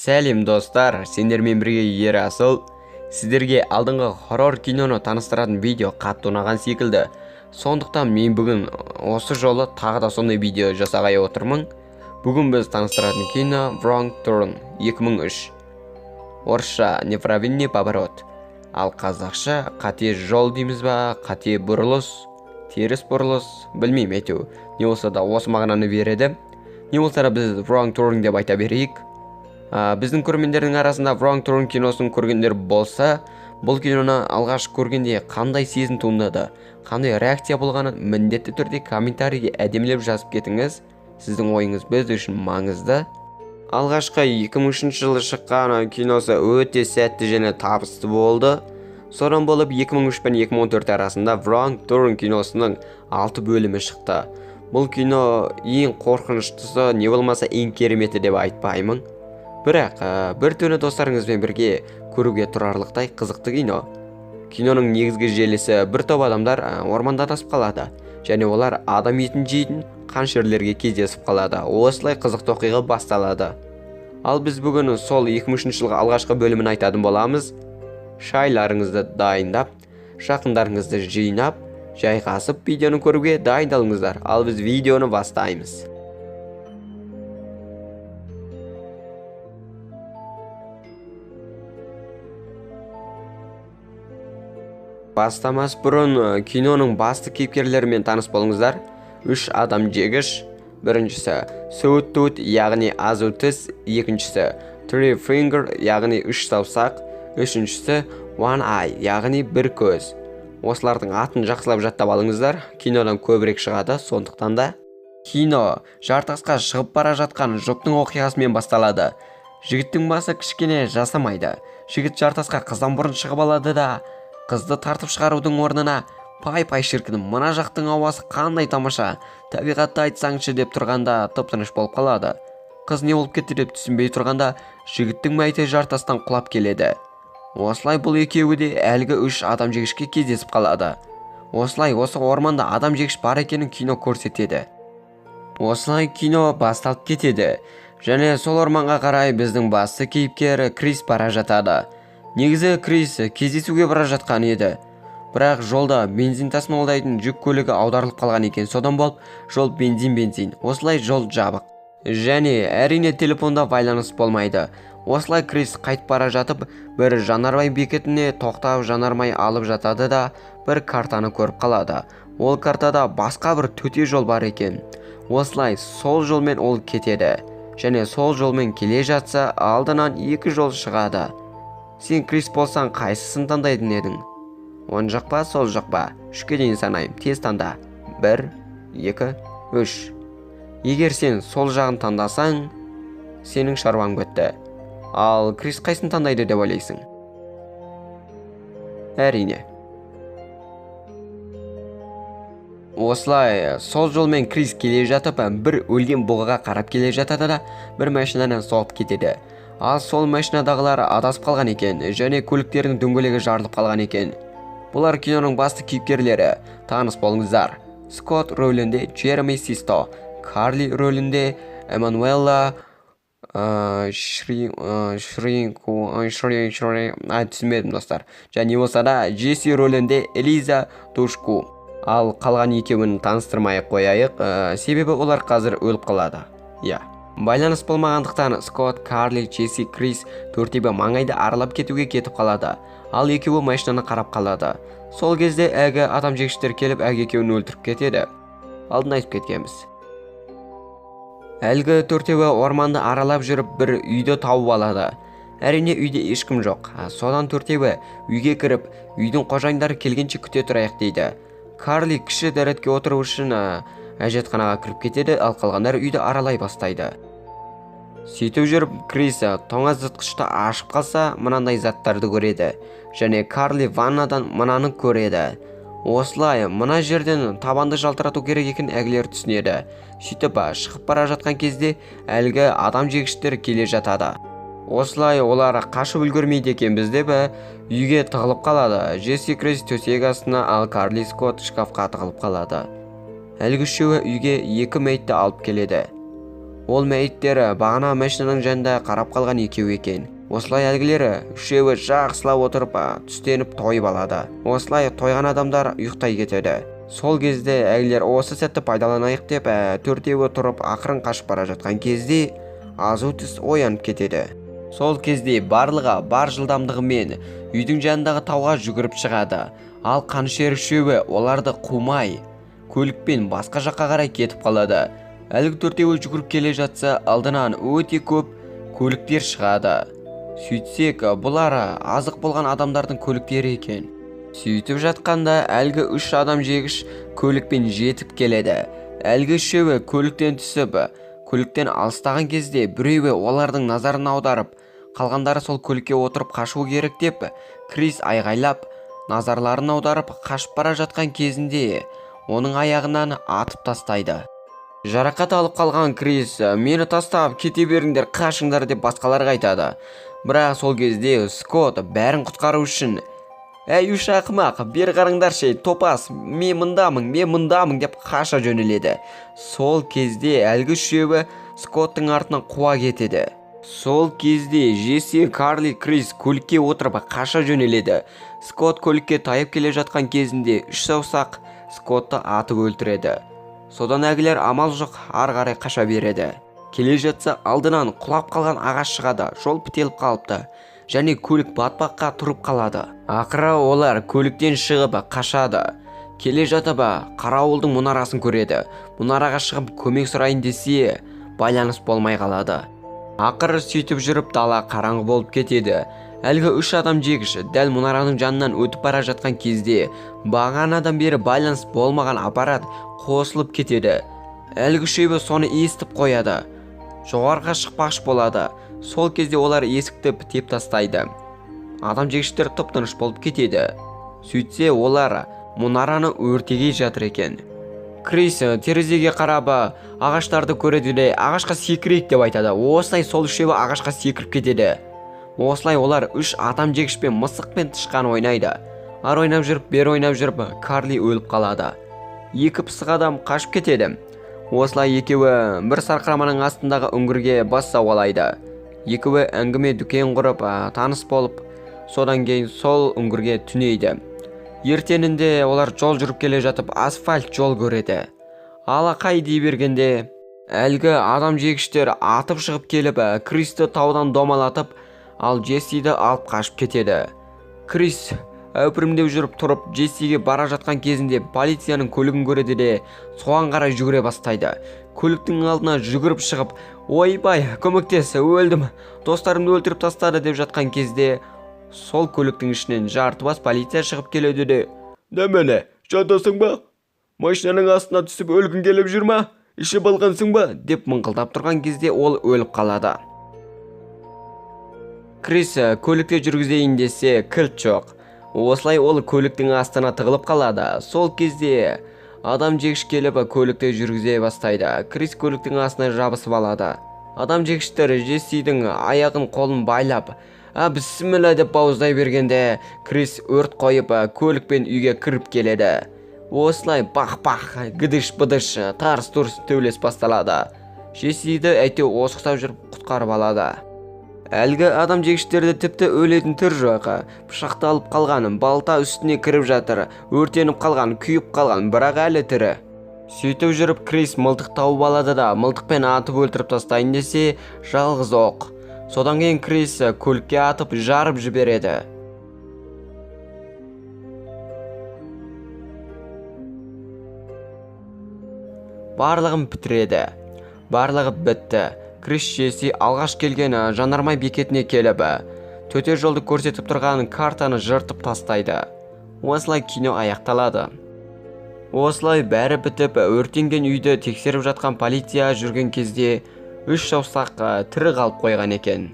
Сәлем достар, сендермен бірге Ерасыл. Сіздерге алдыңғы хоррор киноны таныстыратын видео қатты ұнаған секілді. Сондықтан мен бүгін осы жолы тағы да сондай видео жасағай отырмын. Бүгін біз таныстыратын кино Wrong Turn 2003. Орысша неправильный поворот. Ал қазақша қате жол дейміз ба, қате бұрылыс, теріс бұрылыс, білмеймін әйтеу. Не болса да осы мағынаны береді. Не болса да біз Wrong Turn деп айта берейік. Біздің көрермендердің арасында Wrong Turn киносын көргендер болса, бұл киноны алғаш көргенде қандай сезім туындады, қандай реакция болғанын міндетті түрде комментарийге әдемілеп жазып кетіңіз. Сіздің ойыңыз біз үшін маңызды. Алғашқы 2003 жылы шыққан киносы өте сәтті және табысты болды. Содан болып 2003 пен 2014 арасында Wrong Turn киносының 6 бөлімі шықты. Бұл кино ең қорқыныштысы, не болмаса ең кереметі деп айтпаймын. Бірақ бір түні достарыңызбен бірге көруге тұрарлықтай қызықты кино. Киноның негізгі желісі бір топ адамдар орманда адасып қалады, және олар адам етін жейтін қаншерлерге кездесіп қалады. Осылай қызықты оқиға басталады. Ал біз бүгін сол 2003 жылғы алғашқы бөлімін айтатын боламыз. Шайларыңызды дайындап, жақындарыңызды жинап, жайғасып видеоны көруге дайындалыңыздар. Ал біз видеоны бастаймыз. Бастамас бұрын киноның басты кейіпкерлерімен таныс болыңыздар. 3 адам жегіш. Біріншісі Sweet Tooth, яғни азу тіс. Екіншісі Three Finger, яғни 3 саусақ. Үшіншісі One Eye, яғни бір көз. Осылардың атын жақсылап жаттап алыңыздар. Кинодан көбірек шығады, сондықтан да. Кино жартасқа шығып бара жатқан жұптың оқиғасымен басталады. Жігіттің басы кішкене жасамайды. Жігіт жартасқа қыздан бұрын шығып алады да, қызды тартып шығарудың орнына пай шіркін, мына жақтың ауасы қандай тамаша, табиғатты айтсаңшы деп тұрғанда тып-тыныш болып қалады. Қыз не болып кетті деп түсінбей тұрғанда жігіттің мәйіті жартастан құлап келеді. Осылай бұл екеуі де әлгі 3 адам жегішке кездесіп қалады. Осылай осы орманда адам жегіш бар екенін кино көрсетеді. Осылай кино басталып кетеді. Және сол орманға қарай біздің басты кейіпкер Крис бара жатады. Негізі Крис кездесуге бара жатқан еді. Бірақ жолда бензин тасымалдайтын жүк көлігі аударылып қалған екен. Содан болып жол бензин. Осылай жол жабық. Және әрине телефонда байланыс болмайды. Осылай Крис қайтып бара жатып, бір жанармай бекетіне тоқтап жанармай алып жатады да, бір картаны көріп қалады. Ол картада басқа бір төте жол бар екен. Осылай сол жолмен ол кетеді. Және сол жолмен келе жатса, алдынан 2 жол шығады. Сен Крис болсаң қайсысын таңдайтын едің? Оң жақ па, сол жақ па? 3-ке дейін санайым, тез таңда. 1, 2, 3. Егер сен сол жағын таңдасаң, сенің шаруаң бітті. Ал Крис қайсын таңдайды деп ойлайсың? Әрине. Осылай сол жолмен Крис келе жатып, бір өлген бұғыға қарап келе жатады да, бір машинаны соғып кетеді. Ал сол машинадағылар адасып қалған екен, және көліктердің дөңгелегі жарылып қалған екен. Бұлар киноның басты кейіпкерлері. Таныс болыңыздар. Скотт рөлінде Джереми Систо, Карли рөлінде Эммануэла түсінбедім достар. Және болса да Джесси рөлінде Элиза Душку. Ал қалған екеуін таныстырмай қояйық, себебі олар қазір өліп қалады. Байланыс болмағандықтан Скотт, Карли, Джесси, Крис төртеуі маңайды аралап кетуге кетіп қалады. Ал екеуі машинаны қарап қалады. Сол кезде әлгі адам жегіштер келіп екеуін өлтіріп кетеді. Алдын айтып кеткенбіз. Әлгі төртеуі орманды аралап жүріп бір үйді тауып алады. Әрине үйде ешкім жоқ. Содан төртеуі үйге кіріп, үйдің қожайындары келгенше күте тұрайық дейді. Карли кіші дәретке отыру үшін әжетханаға кіріп кетеді, ал қалғандар үйді аралай бастайды. Сөйтіп жүріп, Крис тоңазытқышты ашып қалса, мынандай заттарды көреді. Және Карли ваннадан мынаны көреді. Осылай, мына жерден табанды жалтырату керек екен әгілер түсінеді. Сөйтіп, шығып бара жатқан кезде әлгі адам жегіштер келе жатады. Осылай, олар қашып үлгермейді екен бізде үйге тығылып қалады. Джесси Крис төсек астына, ал Карли Скотт шкафқа тығылып қалады. Әлгі үшеуі үйге 2 мәйітті алып келеді. Ол мәйіттері бағана машинаның жанында қарап қалған екеу екен. Осылай әлгілері үшеуі жақсылап отырып түстеніп тойып алады. Осылай тойған адамдар ұйықтай кетеді. Сол кезде әлгілер осы сәтті пайдаланайық деп төртеуі тұрып ақырын қашып бара жатқан кезде азу тіс оянып кетеді. Сол кезде барлығы бар жылдамдығымен үйдің жанындағы тауға жүгіріп шығады. Ал қанішер үшеуі оларды қумай көлікпен басқа жаққа қарай кетіп қалады. Әлгі төртеуі жүгіріп келе жатса, алдынан өте көп көліктер шығады. Сөйтсек, бұлар азық болған адамдардың көліктері екен. Сөйтіп жатқанда әлгі 3 адам жегіш көлікпен жетіп келеді. Әлгі үшеуі көліктен түсіп, көліктен алыстаған кезде біреуі олардың назарын аударып, қалғандары сол көлікке отырып қашу керек деп, Крис айғайлап, назарларын аударып қашып бара жатқан кезінде оның аяғынан атып тастайды. Жарақат алып қалған Крис, мені тастап кете беріңдер, қашыңдар деп басқаларға айтады. Бірақ сол кезде Скотт бәрін құтқару үшін: «Әй, үш ақымақ, бері қараңдаршы, топас, мен мұндамын» деп қаша жөнеледі. Сол кезде әлгі үшеуі Скотттың артынан қуа кетеді. Сол кезде Джесси, Карли, Крис көлікке отырып қаша жөнеледі. Скотт көлікке тайып келе жатқан кезінде 3 саусақ Скоттты атып өлтіреді. Содан әгілер амал жоқ ары қарай қаша береді. Келе жатса алдынан құлап қалған ағаш шығады, жол бітеліп қалыпты. Және көлік батпаққа тұрып қалады. Ақыры олар көліктен шығып қашады. Келе жатып қарауылдың мұнарасын көреді. Мұнараға шығып көмек сұрайын десе, байланыс болмай қалады. Ақыры сөйтіп жүріп дала қараңғы болып кетеді. Әлгі 3 адам жегіш дәл мұнараның жанынан өтіп бара жатқан кезде бағанадан бері байланыс болмаған аппарат қосылып кетеді. Әлгі үшеуі соны естіп қояды. Жоғарға шықпақшы болады. Сол кезде олар есікті бітеп тастайды. Адам жегіштер тып-тыныш болып кетеді. Сөйтсе олар мұнараны өртегей жатыр екен. Крис терезеге қарап ағаштарды көреді де ағашқа секірейік деп айтады. Осылай сол үшеуі ағашқа секіріп кетеді. Осылай олар 3 адам жегішпен мысық пен тышқан ойнайды. Ар ойнап жүріп, бер ойнап жүріп, Карли өліп қалады. 2 пысық адам қашып кетеді. Осылай екеуі бір сарқыраманың астындағы үңгірге бас сауғалайды. Екеуі әңгіме дүкен құрып, таныс болып, содан кейін сол үңгірге түнейді. Ертеңінде олар жол жүріп келе жатып асфальт жол көреді. Алақай дей бергенде әлгі адам жегіштер атып шығып келіп, Кристі таудан домалатып, ал Джессиді алып қашып кетеді. Крис әупірімдеу жүріп тұрып Джессиге бара жатқан кезінде полицияның көлігін көреді де соған қарай жүгіре бастайды. Көліктің алдына жүгіріп шығып: «Ойбай, көмектес, өлдім, достарымды өлтіріп тастады» деп жатқан кезде сол көліктің ішінен жартыбас полиция шығып келеді де: «Дәмені, жатасың ба? Машинаның астына түсіп өлгің келіп жүр ма? Іші балғансың ба?» деп мыңқылдап тұрған кезде ол өліп қалады. Крис көлікте жүргізейін десе кілт жоқ. Осылай ол көліктің астына тығылып қалады. Сол кезде адам жегіш келіп көлікте жүргізе бастайды. Крис көліктің астына жабысып алады. Адам жегіштер Джессидің аяғын қолын байлап, «Бісміллә» деп бауыздай бергенде Крис өрт қойып көлікпен үйге кіріп келеді. Осылай бақ-бақ, гыдыш-быдыш, тарс-тұрс төбелес басталады. Джессиді әйтеу осықтап жүріп құтқарып алады. Әлгі адам жегіштерді тіпті өлетін түр жоқ. Пышақталып қалған, балта үстіне кіріп жатыр, өртеніп қалған, күйіп қалған, бірақ әлі тірі. Сөйтіп жүріп Крис мылтық тауып алады да мылтықпен атып өлтіріп тастайын десе жалғыз оқ. Содан кейін Крис көлікке атып жарып жібереді. Барлығын бітіреді. Барлығы бітті. Крис Джесси алғаш келген жанармай бекетіне келіп, төте жолды көрсетіп тұрған картаны жыртып тастайды. Осылай кино аяқталады. Осылай бәрі бітіп, өртенген үйді тексеріп жатқан полиция жүрген кезде 3 саусақ тірі қалып қойған екен.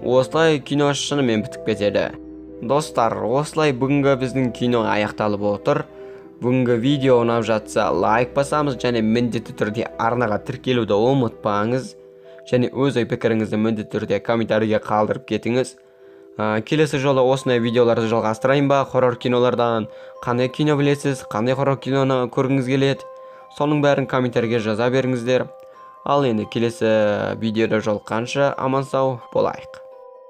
Осылай кино шынымен бітіп кетеді. Достар, осылай бүгінгі біздің кино аяқталып отыр. Бүгінгі видео ұнап жатса лайк басамыз және міндетті түрде арнаға тіркелуді ұмытпаңыз. Және өз ой-пікіріңізді міндетті түрде комментарийге қалдырып кетіңіз. Келесі жолы осындай видеоларды жалғастырайын ба? Хоррор кинолардан қандай кино білесіз, қандай хоррор киноны көргіңіз келеді? Соның бәрін комментарийге жаза беріңіздер. Ал енді келесі видеода жолыққанша аман сау болайық.